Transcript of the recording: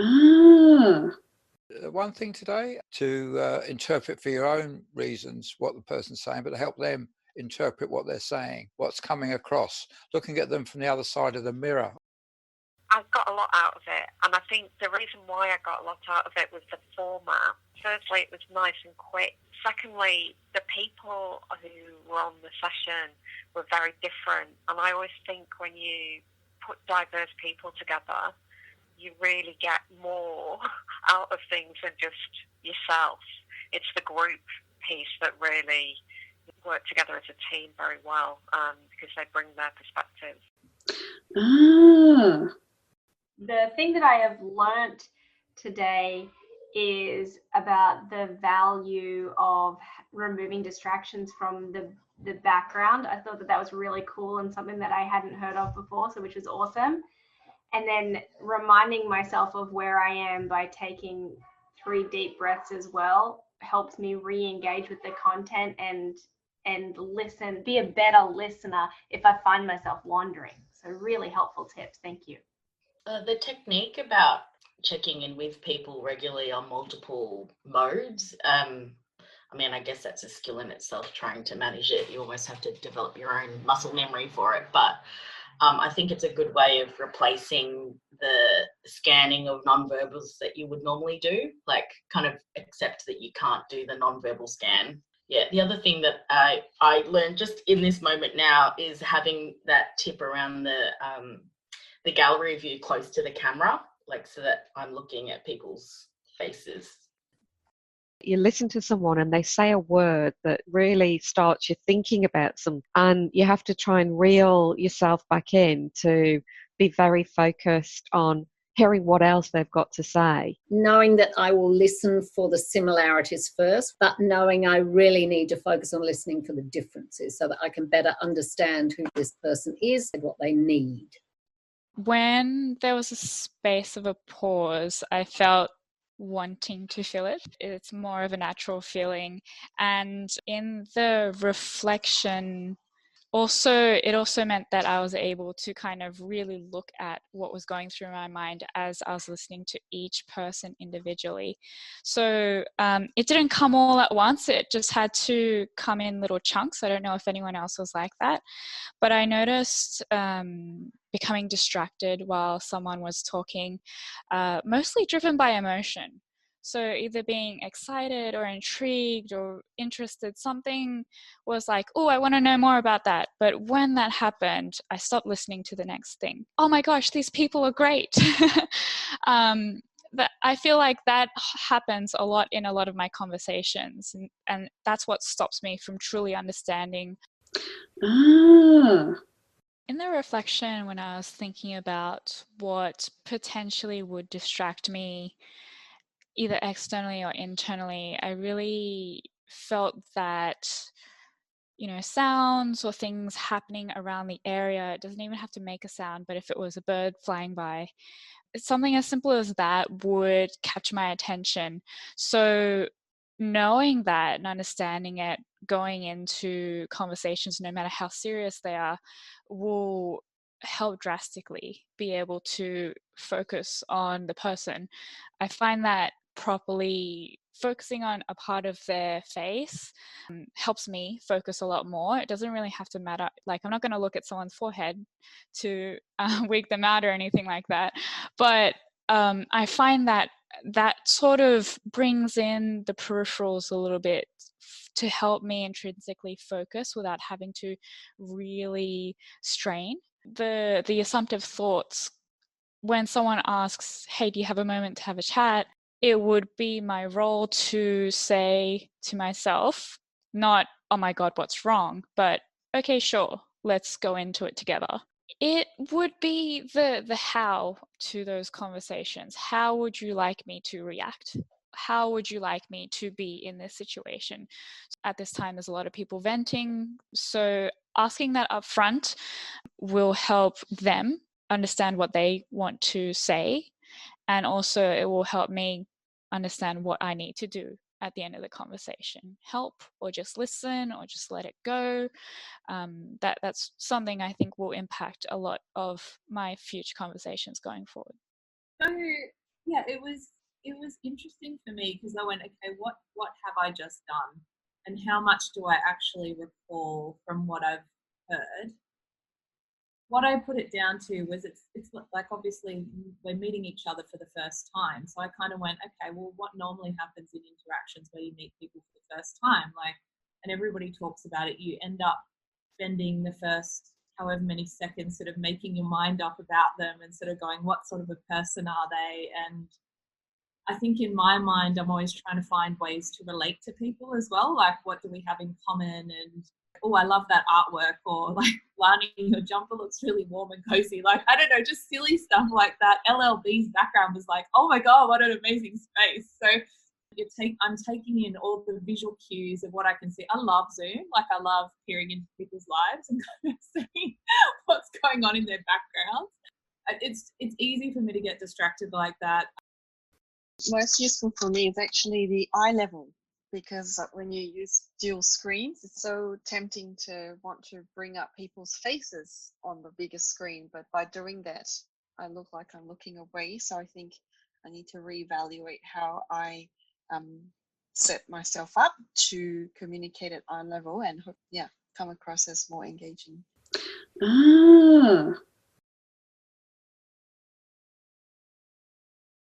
Ah, One thing today to interpret for your own reasons what the person's saying, but to help them interpret what they're saying, what's coming across, looking at them from the other side of the mirror. I got a lot out of it, and I think the reason why I got a lot out of it was the format. Firstly, it was nice and quick. Secondly, the people who were on the session were very different, and I always think when you put diverse people together, you really get more out of things than just yourself. It's the group piece that really work together as a team very well, because they bring their perspectives. ah. The thing that I have learnt today is about the value of removing distractions from the background. I thought that was really cool and something that I hadn't heard of before, so which was awesome. And then reminding myself of where I am by taking 3 deep breaths as well helps me re-engage with the content and listen, be a better listener if I find myself wandering. So really helpful tips. Thank you. The technique about checking in with people regularly on multiple modes, I guess that's a skill in itself, trying to manage it. You almost have to develop your own muscle memory for it. But I think it's a good way of replacing the scanning of nonverbals that you would normally do, like kind of accept that you can't do the nonverbal scan. Yeah, the other thing that I learned just in this moment now is having that tip around the gallery view close to the camera, like so that I'm looking at people's faces. You listen to someone and they say a word that really starts you thinking about something, and you have to try and reel yourself back in to be very focused on hearing what else they've got to say. Knowing that I will listen for the similarities first, but knowing I really need to focus on listening for the differences so that I can better understand who this person is and what they need. When there was a space of a pause, I felt wanting to feel it. It's more of a natural feeling. And in the reflection, it also meant that I was able to kind of really look at what was going through my mind as I was listening to each person individually. So it didn't come all at once. It just had to come in little chunks. I don't know if anyone else was like that, but I noticed becoming distracted while someone was talking, mostly driven by emotion. So either being excited or intrigued or interested, something was like, oh, I want to know more about that. But when that happened, I stopped listening to the next thing. Oh my gosh, these people are great. But I feel like that happens a lot in a lot of my conversations. And that's what stops me from truly understanding. Ah. In the reflection, when I was thinking about what potentially would distract me, either externally or internally, I really felt that, sounds or things happening around the area, it doesn't even have to make a sound, but if it was a bird flying by, something as simple as that would catch my attention. So knowing that and understanding it, going into conversations, no matter how serious they are, will help drastically be able to focus on the person. I find that properly focusing on a part of their face helps me focus a lot more. It doesn't really have to matter. Like, I'm not going to look at someone's forehead to wig them out or anything like that. But I find that sort of brings in the peripherals a little bit to help me intrinsically focus without having to really strain. The assumptive thoughts, when someone asks, hey, do you have a moment to have a chat? It would be my role to say to myself, not, oh my God, what's wrong? But, okay, sure, let's go into it together. It would be the how to those conversations. How would you like me to react? How would you like me to be in this situation? At this time, there's a lot of people venting. So asking that up front will help them understand what they want to say. And also it will help me understand what I need to do at the end of the conversation. Help, or just listen, or just let it go. That's something I think will impact a lot of my future conversations going forward. So yeah, it was interesting for me because I went, okay, what have I just done, and how much do I actually recall from what I've heard? What I put it down to was it's like, obviously we're meeting each other for the first time, so I kind of went, okay, well, what normally happens in interactions where you meet people for the first time, like, and everybody talks about it, you end up spending the first however many seconds sort of making your mind up about them and sort of going, what sort of a person are they? And I think in my mind, I'm always trying to find ways to relate to people as well. Like, what do we have in common? And, oh, I love that artwork. Or like, Lani, your jumper looks really warm and cozy. Like, I don't know, just silly stuff like that. LLB's background was like, oh my God, what an amazing space. So I'm taking in all the visual cues of what I can see. I love Zoom. Like, I love peering into people's lives and kind of seeing what's going on in their backgrounds. It's easy for me to get distracted like that. Most useful for me is actually the eye level, because when you use dual screens, it's so tempting to want to bring up people's faces on the bigger screen. But by doing that, I look like I'm looking away. So I think I need to reevaluate how I set myself up to communicate at eye level and come across as more engaging.